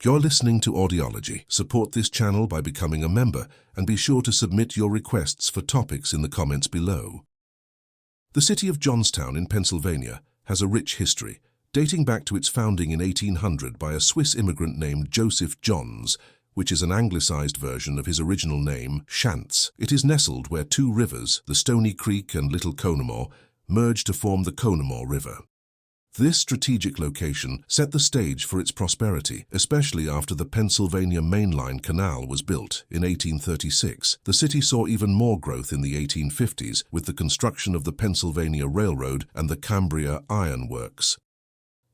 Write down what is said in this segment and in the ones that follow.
You're listening to Audiology. Support this channel by becoming a member and be sure to submit your requests for topics in the comments below. The city of Johnstown in Pennsylvania has a rich history, dating back to its founding in 1800 by a Swiss immigrant named Joseph Johns, which is an anglicized version of his original name, Shantz. It is nestled where two rivers, the Stony Creek and Little Conemaugh, merge to form the Conemaugh River. This strategic location set the stage for its prosperity, especially after the Pennsylvania Main Line Canal was built in 1836. The city saw even more growth in the 1850s with the construction of the Pennsylvania Railroad and the Cambria Iron Works.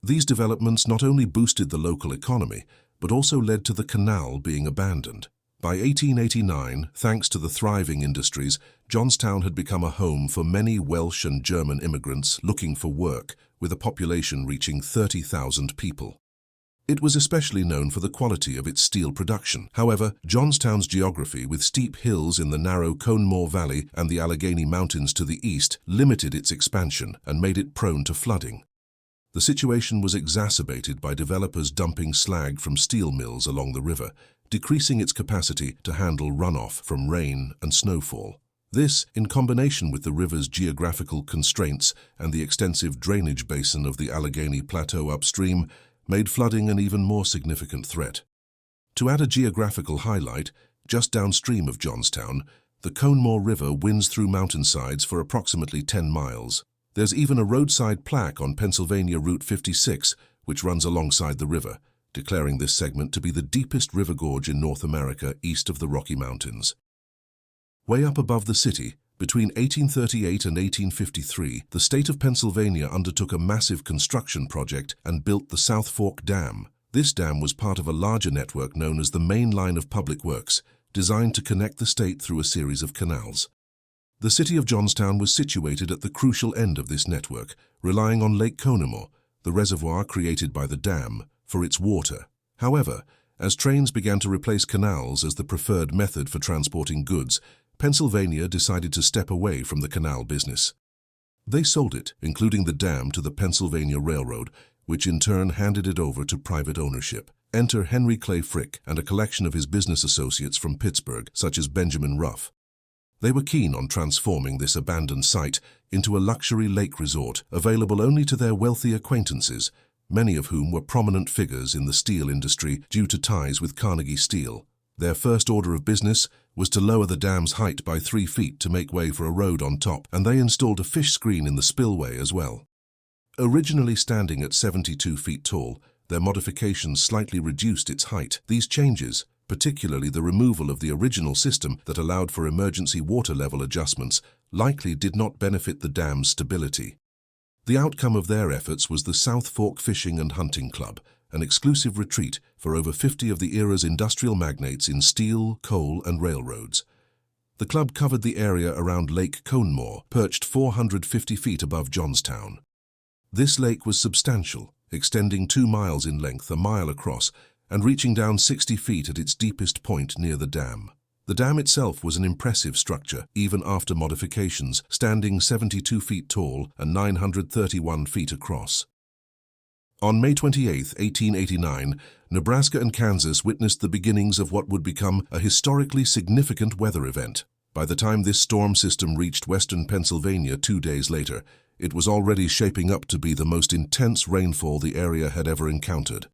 These developments not only boosted the local economy, but also led to the canal being abandoned. By 1889, thanks to the thriving industries, Johnstown had become a home for many Welsh and German immigrants looking for work, with a population reaching 30,000 people. It was especially known for the quality of its steel production. However, Johnstown's geography, with steep hills in the narrow Conemaugh Valley and the Allegheny Mountains to the east, limited its expansion and made it prone to flooding. The situation was exacerbated by developers dumping slag from steel mills along the river, decreasing its capacity to handle runoff from rain and snowfall. This, in combination with the river's geographical constraints and the extensive drainage basin of the Allegheny Plateau upstream, made flooding an even more significant threat. To add a geographical highlight, just downstream of Johnstown, the Conemaugh River winds through mountainsides for approximately 10 miles. There's even a roadside plaque on Pennsylvania Route 56, which runs alongside the river, declaring this segment to be the deepest river gorge in North America east of the Rocky Mountains. Way up above the city, between 1838 and 1853, the state of Pennsylvania undertook a massive construction project and built the South Fork Dam. This dam was part of a larger network known as the Main Line of Public Works, designed to connect the state through a series of canals. The city of Johnstown was situated at the crucial end of this network, relying on Lake Conemaugh, the reservoir created by the dam, for its water. However, as trains began to replace canals as the preferred method for transporting goods, Pennsylvania decided to step away from the canal business. They sold it, including the dam, to the Pennsylvania Railroad, which in turn handed it over to private ownership. Enter Henry Clay Frick and a collection of his business associates from Pittsburgh, such as Benjamin Ruff. They were keen on transforming this abandoned site into a luxury lake resort available only to their wealthy acquaintances, many of whom were prominent figures in the steel industry due to ties with Carnegie Steel. Their first order of business was to lower the dam's height by 3 feet to make way for a road on top, and they installed a fish screen in the spillway as well. Originally standing at 72 feet tall, their modifications slightly reduced its height. These changes, particularly the removal of the original system that allowed for emergency water level adjustments, likely did not benefit the dam's stability. The outcome of their efforts was the South Fork Fishing and Hunting Club, an exclusive retreat for over 50 of the era's industrial magnates in steel, coal, and railroads. The club covered the area around Lake Conemaugh, perched 450 feet above Johnstown. This lake was substantial, extending 2 miles in length, a mile across, and reaching down 60 feet at its deepest point near the dam. The dam itself was an impressive structure, even after modifications, standing 72 feet tall and 931 feet across. On May 28, 1889, Nebraska and Kansas witnessed the beginnings of what would become a historically significant weather event. By the time this storm system reached western Pennsylvania 2 days later, it was already shaping up to be the most intense rainfall the area had ever encountered.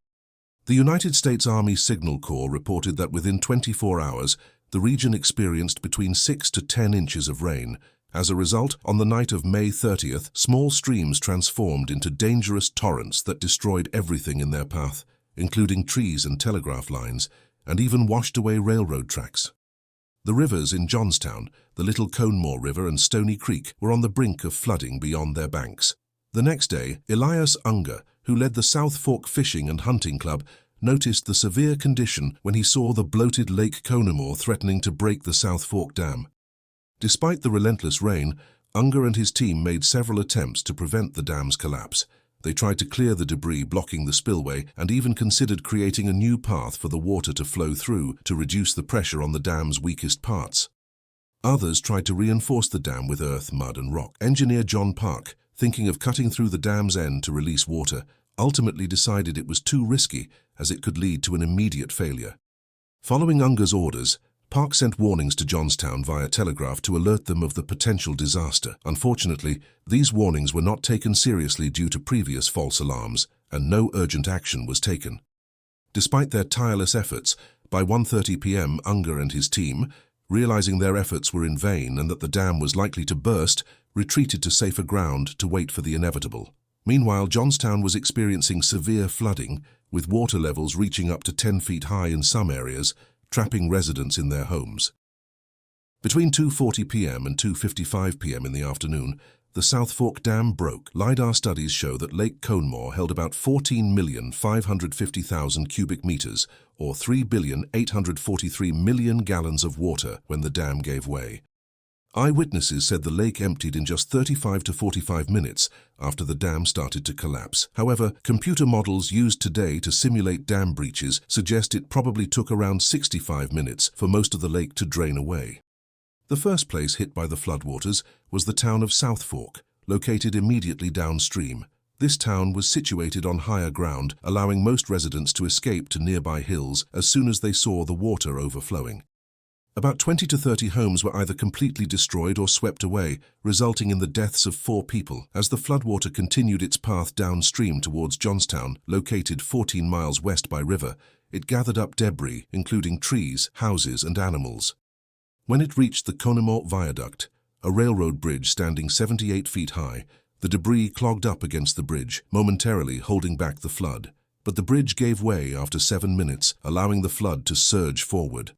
The United States Army Signal Corps reported that within 24 hours, the region experienced between 6 to 10 inches of rain. As a result, on the night of May 30th, small streams transformed into dangerous torrents that destroyed everything in their path, including trees and telegraph lines, and even washed away railroad tracks. The rivers in Johnstown, the Little Conemaugh River and Stony Creek, were on the brink of flooding beyond their banks. The next day, Elias Unger, who led the South Fork Fishing and Hunting Club, noticed the severe condition when he saw the bloated Lake Conemaugh threatening to break the South Fork Dam. Despite the relentless rain, Unger and his team made several attempts to prevent the dam's collapse. They tried to clear the debris blocking the spillway and even considered creating a new path for the water to flow through to reduce the pressure on the dam's weakest parts. Others tried to reinforce the dam with earth, mud, and rock. Engineer John Park, thinking of cutting through the dam's end to release water, ultimately decided it was too risky as it could lead to an immediate failure. Following Unger's orders, Park sent warnings to Johnstown via telegraph to alert them of the potential disaster. Unfortunately, these warnings were not taken seriously due to previous false alarms, and no urgent action was taken. Despite their tireless efforts, by 1:30 p.m. Unger and his team, realizing their efforts were in vain and that the dam was likely to burst, retreated to safer ground to wait for the inevitable. Meanwhile, Johnstown was experiencing severe flooding, with water levels reaching up to 10 feet high in some areas, trapping residents in their homes. Between 2:40 p.m. and 2:55 p.m. in the afternoon, the South Fork Dam broke. LiDAR studies show that Lake Conemaugh held about 14,550,000 cubic meters, or 3,843,000,000 gallons of water when the dam gave way. Eyewitnesses said the lake emptied in just 35 to 45 minutes after the dam started to collapse. However, computer models used today to simulate dam breaches suggest it probably took around 65 minutes for most of the lake to drain away. The first place hit by the floodwaters was the town of South Fork, located immediately downstream. This town was situated on higher ground, allowing most residents to escape to nearby hills as soon as they saw the water overflowing. About 20 to 30 homes were either completely destroyed or swept away, resulting in the deaths of 4 people. As the floodwater continued its path downstream towards Johnstown, located 14 miles west by river, it gathered up debris, including trees, houses, and animals. When it reached the Conemaugh Viaduct, a railroad bridge standing 78 feet high, the debris clogged up against the bridge, momentarily holding back the flood. But the bridge gave way after 7 minutes, allowing the flood to surge forward.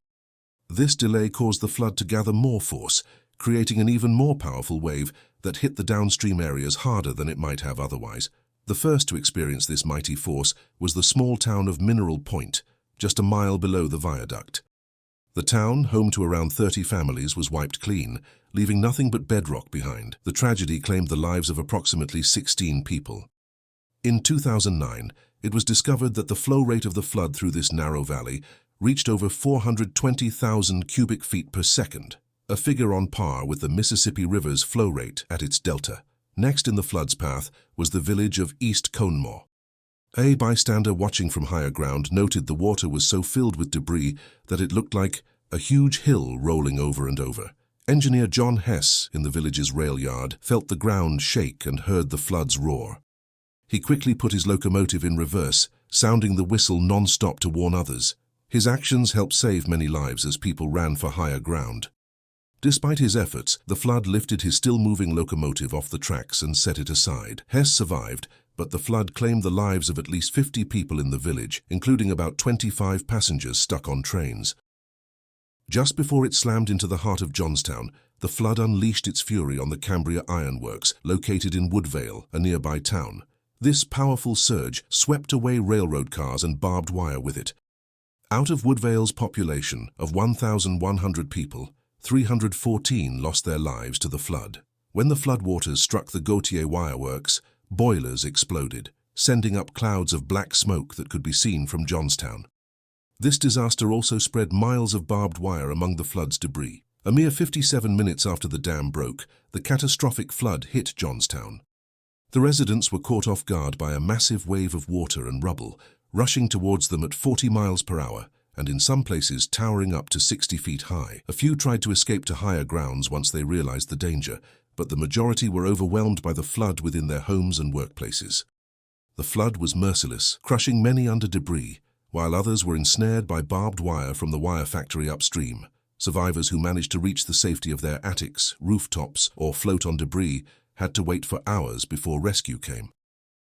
This delay caused the flood to gather more force, creating an even more powerful wave that hit the downstream areas harder than it might have otherwise. The first to experience this mighty force was the small town of Mineral Point, just a mile below the viaduct. The town, home to around 30 families, was wiped clean, leaving nothing but bedrock behind. The tragedy claimed the lives of approximately 16 people. In 2009, it was discovered that the flow rate of the flood through this narrow valley reached over 420,000 cubic feet per second, a figure on par with the Mississippi River's flow rate at its delta. Next in the flood's path was the village of East Conemaugh. A bystander watching from higher ground noted the water was so filled with debris that it looked like a huge hill rolling over and over. Engineer John Hess in the village's rail yard felt the ground shake and heard the flood's roar. He quickly put his locomotive in reverse, sounding the whistle non-stop to warn others. His actions helped save many lives as people ran for higher ground. Despite his efforts, the flood lifted his still-moving locomotive off the tracks and set it aside. Hess survived, but the flood claimed the lives of at least 50 people in the village, including about 25 passengers stuck on trains. Just before it slammed into the heart of Johnstown, the flood unleashed its fury on the Cambria Iron Works, located in Woodvale, a nearby town. This powerful surge swept away railroad cars and barbed wire with it. Out of Woodvale's population of 1,100 people, 314 lost their lives to the flood. When the floodwaters struck the Gautier Wire Works, boilers exploded, sending up clouds of black smoke that could be seen from Johnstown. This disaster also spread miles of barbed wire among the flood's debris. A mere 57 minutes after the dam broke, the catastrophic flood hit Johnstown. The residents were caught off guard by a massive wave of water and rubble, rushing towards them at 40 miles per hour, and in some places towering up to 60 feet high. A few tried to escape to higher grounds once they realized the danger, but the majority were overwhelmed by the flood within their homes and workplaces. The flood was merciless, crushing many under debris, while others were ensnared by barbed wire from the wire factory upstream. Survivors who managed to reach the safety of their attics, rooftops, or float on debris had to wait for hours before rescue came.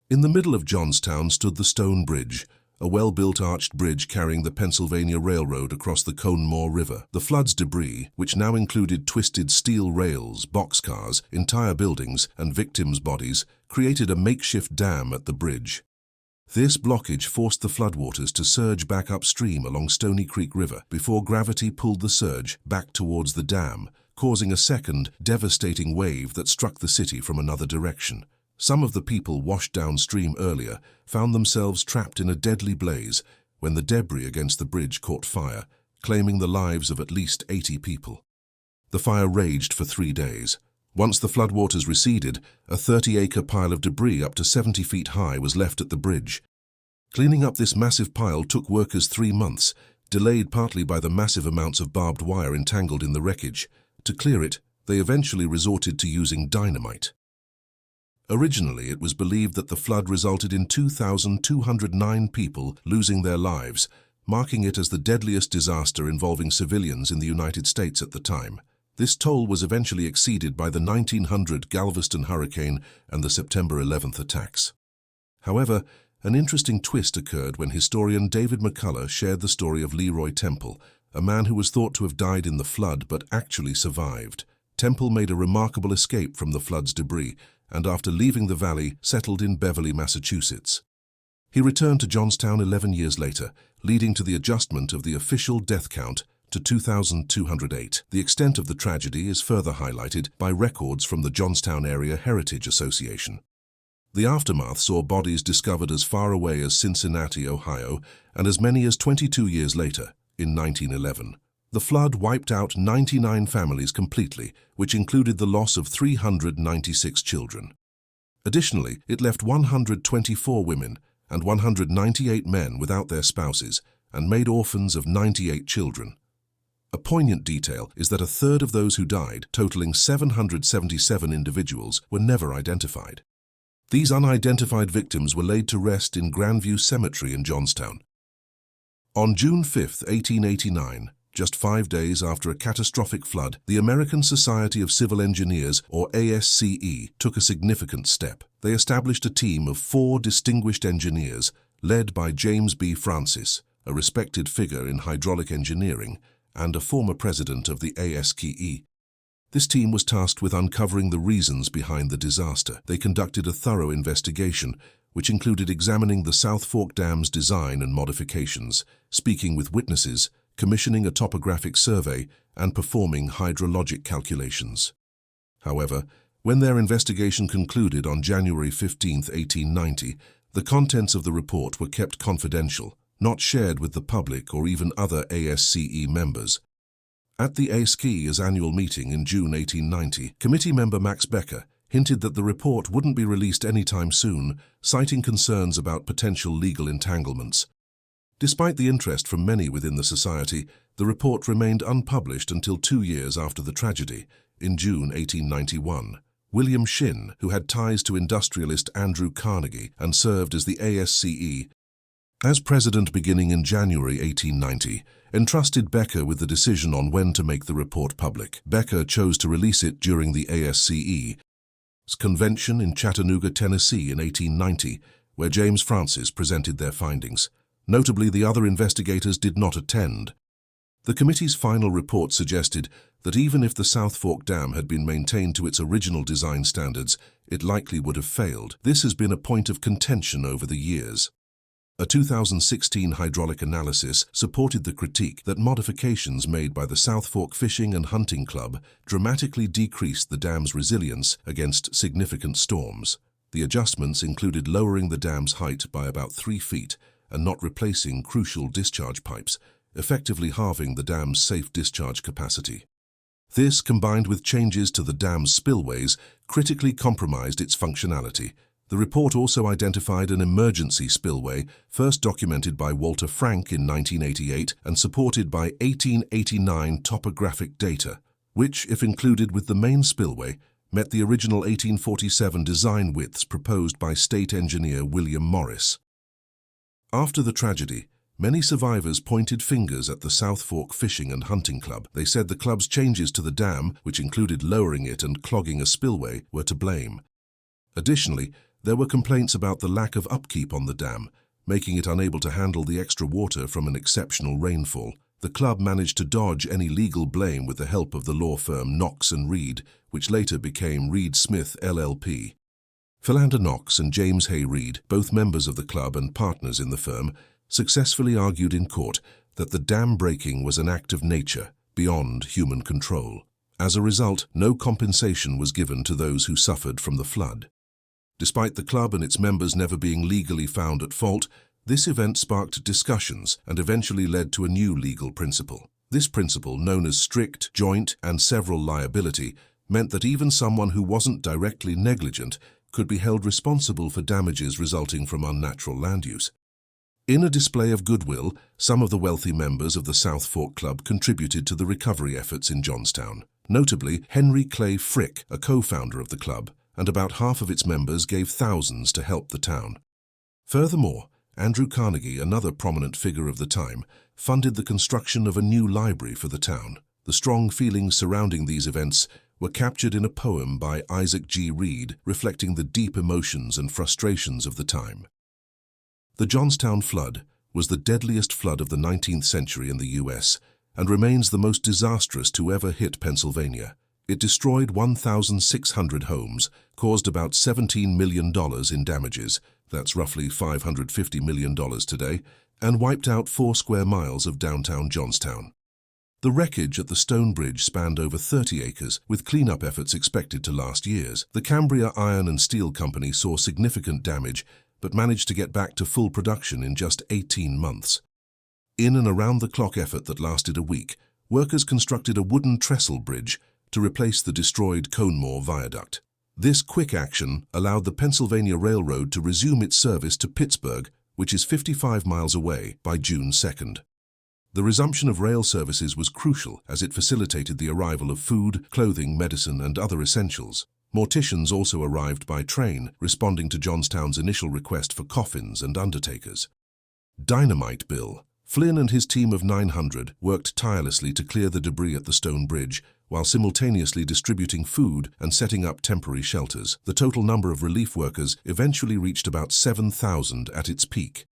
In the middle of Johnstown stood the Stone Bridge, a well-built arched bridge carrying the Pennsylvania Railroad across the Conemaugh River. The flood's debris, which now included twisted steel rails, boxcars, entire buildings, and victims' bodies, created a makeshift dam at the bridge. This blockage forced the floodwaters to surge back upstream along Stony Creek River before gravity pulled the surge back towards the dam, causing a second, devastating wave that struck the city from another direction. Some of the people washed downstream earlier found themselves trapped in a deadly blaze when the debris against the bridge caught fire, claiming the lives of at least 80 people. The fire raged for 3 days. Once the floodwaters receded, a 30-acre pile of debris up to 70 feet high was left at the bridge. Cleaning up this massive pile took workers 3 months, delayed partly by the massive amounts of barbed wire entangled in the wreckage. To clear it, they eventually resorted to using dynamite. Originally, it was believed that the flood resulted in 2,209 people losing their lives, marking it as the deadliest disaster involving civilians in the United States at the time. This toll was eventually exceeded by the 1900 Galveston hurricane and the September 11th attacks. However, an interesting twist occurred when historian David McCullough shared the story of Leroy Temple, a man who was thought to have died in the flood but actually survived. Temple made a remarkable escape from the flood's debris and after leaving the valley settled in Beverly, Massachusetts. He returned to Johnstown 11 years later, leading to the adjustment of the official death count to 2,208. The extent of the tragedy is further highlighted by records from the Johnstown Area Heritage Association. The aftermath saw bodies discovered as far away as Cincinnati, Ohio, and as many as 22 years later, in 1911. The flood wiped out 99 families completely, which included the loss of 396 children. Additionally, it left 124 women and 198 men without their spouses, and made orphans of 98 children. A poignant detail is that a third of those who died, totaling 777 individuals, were never identified. These unidentified victims were laid to rest in Grandview Cemetery in Johnstown. On June 5, 1889, just 5 days after a catastrophic flood, the American Society of Civil Engineers, or ASCE, took a significant step. They established a team of 4 distinguished engineers, led by James B. Francis, a respected figure in hydraulic engineering, and a former president of the ASCE. This team was tasked with uncovering the reasons behind the disaster. They conducted a thorough investigation, which included examining the South Fork Dam's design and modifications, speaking with witnesses, commissioning a topographic survey, and performing hydrologic calculations. However, when their investigation concluded on January 15, 1890, the contents of the report were kept confidential, not shared with the public or even other ASCE members. At the ASCE's annual meeting in June 1890, committee member Max Becker hinted that the report wouldn't be released anytime soon, citing concerns about potential legal entanglements. Despite the interest from many within the society, the report remained unpublished until 2 years after the tragedy, in June 1891. William Shinn, who had ties to industrialist Andrew Carnegie and served as the ASCE as president beginning in January 1890, entrusted Becker with the decision on when to make the report public. Becker chose to release it during the ASCE's convention in Chattanooga, Tennessee in 1890, where James Francis presented their findings. Notably, the other investigators did not attend. The committee's final report suggested that even if the South Fork Dam had been maintained to its original design standards, it likely would have failed. This has been a point of contention over the years. A 2016 hydraulic analysis supported the critique that modifications made by the South Fork Fishing and Hunting Club dramatically decreased the dam's resilience against significant storms. The adjustments included lowering the dam's height by about 3 feet and not replacing crucial discharge pipes, effectively halving the dam's safe discharge capacity. This, combined with changes to the dam's spillways, critically compromised its functionality. The report also identified an emergency spillway, first documented by Walter Frank in 1988 and supported by 1889 topographic data, which, if included with the main spillway, met the original 1847 design widths proposed by state engineer William Morris. After the tragedy, many survivors pointed fingers at the South Fork Fishing and Hunting Club. They said the club's changes to the dam, which included lowering it and clogging a spillway, were to blame. Additionally, there were complaints about the lack of upkeep on the dam, making it unable to handle the extra water from an exceptional rainfall. The club managed to dodge any legal blame with the help of the law firm Knox and Reed, which later became Reed Smith LLP. Philander Knox and James Hay Reed, both members of the club and partners in the firm, successfully argued in court that the dam breaking was an act of nature, beyond human control. As a result, no compensation was given to those who suffered from the flood. Despite the club and its members never being legally found at fault, this event sparked discussions and eventually led to a new legal principle. This principle, known as strict, joint, and several liability, meant that even someone who wasn't directly negligent could be held responsible for damages resulting from unnatural land use. In a display of goodwill, some of the wealthy members of the South Fork Club contributed to the recovery efforts in Johnstown. Notably, Henry Clay Frick, a co-founder of the club, and about half of its members gave thousands to help the town. Furthermore, Andrew Carnegie, another prominent figure of the time, funded the construction of a new library for the town. The strong feelings surrounding these events were captured in a poem by Isaac G. Reed, reflecting the deep emotions and frustrations of the time. The Johnstown Flood was the deadliest flood of the 19th century in the U.S. and remains the most disastrous to ever hit Pennsylvania. It destroyed 1,600 homes, caused about $17 million in damages, that's roughly $550 million today, and wiped out 4 square miles of downtown Johnstown. The wreckage at the Stone Bridge spanned over 30 acres, with cleanup efforts expected to last years. The Cambria Iron and Steel Company saw significant damage, but managed to get back to full production in just 18 months. In an around-the-clock effort that lasted a week, workers constructed a wooden trestle bridge to replace the destroyed Conemaugh Viaduct. This quick action allowed the Pennsylvania Railroad to resume its service to Pittsburgh, which is 55 miles away, by June 2nd. The resumption of rail services was crucial as it facilitated the arrival of food, clothing, medicine, and other essentials. Morticians also arrived by train, responding to Johnstown's initial request for coffins and undertakers. Dynamite Bill. Flynn and his team of 900 worked tirelessly to clear the debris at the Stone Bridge, while simultaneously distributing food and setting up temporary shelters. The total number of relief workers eventually reached about 7,000 at its peak.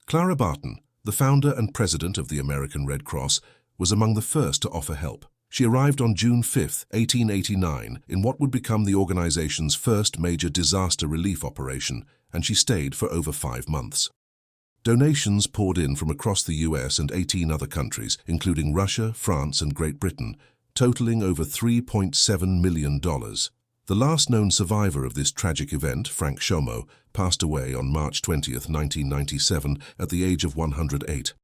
Clara Barton, the founder and president of the American Red Cross, was among the first to offer help. She arrived on June 5, 1889, in what would become the organization's first major disaster relief operation, and she stayed for over 5 months. Donations poured in from across the US and 18 other countries, including Russia, France, and Great Britain, totaling over $3.7 million. The last known survivor of this tragic event, Frank Shomo, passed away on March 20, 1997, at the age of 108.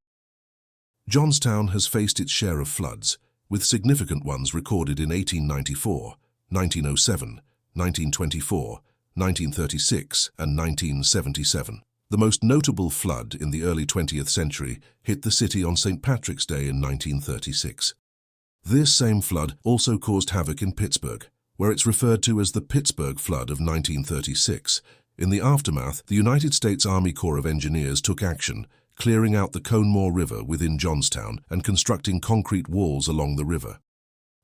Johnstown has faced its share of floods, with significant ones recorded in 1894, 1907, 1924, 1936, and 1977. The most notable flood in the early 20th century hit the city on St. Patrick's Day in 1936. This same flood also caused havoc in Pittsburgh, where it's referred to as the Pittsburgh Flood of 1936. In the aftermath, the United States Army Corps of Engineers took action, clearing out the Conemaugh River within Johnstown and constructing concrete walls along the river.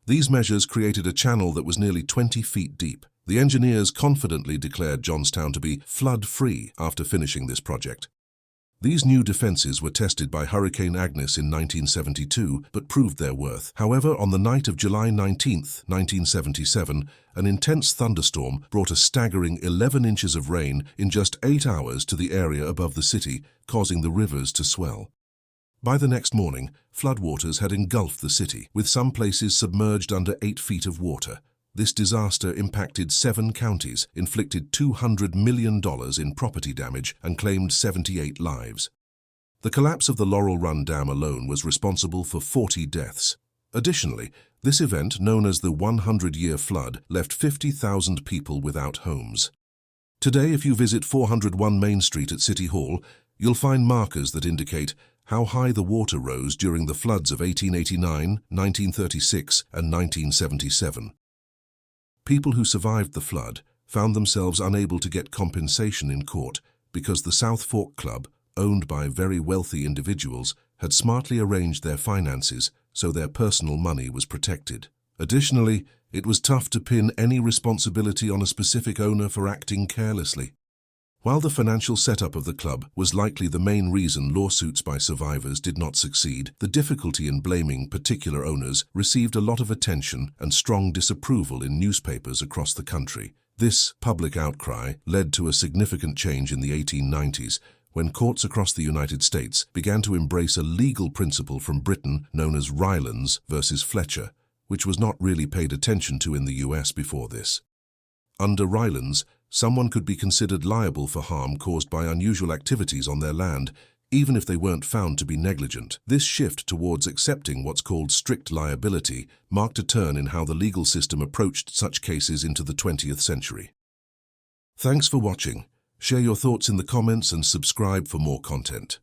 These measures created a channel that was nearly 20 feet deep. The engineers confidently declared Johnstown to be flood-free after finishing this project. These new defenses were tested by Hurricane Agnes in 1972, but proved their worth. However, on the night of July 19, 1977, an intense thunderstorm brought a staggering 11 inches of rain in just 8 hours to the area above the city, causing the rivers to swell. By the next morning, floodwaters had engulfed the city, with some places submerged under 8 feet of water. This disaster impacted 7 counties, inflicted $200 million in property damage, and claimed 78 lives. The collapse of the Laurel Run Dam alone was responsible for 40 deaths. Additionally, this event, known as the 100-year flood, left 50,000 people without homes. Today, if you visit 401 Main Street at City Hall, you'll find markers that indicate how high the water rose during the floods of 1889, 1936, and 1977. People who survived the flood found themselves unable to get compensation in court because the South Fork Club, owned by very wealthy individuals, had smartly arranged their finances so their personal money was protected. Additionally, it was tough to pin any responsibility on a specific owner for acting carelessly. While the financial setup of the club was likely the main reason lawsuits by survivors did not succeed, the difficulty in blaming particular owners received a lot of attention and strong disapproval in newspapers across the country. This public outcry led to a significant change in the 1890s, when courts across the United States began to embrace a legal principle from Britain known as Rylands versus Fletcher, which was not really paid attention to in the US before this. Under Rylands, someone could be considered liable for harm caused by unusual activities on their land, even if they weren't found to be negligent. This shift towards accepting what's called strict liability marked a turn in how the legal system approached such cases into the 20th century. Thanks for watching. Share your thoughts in the comments and subscribe for more content.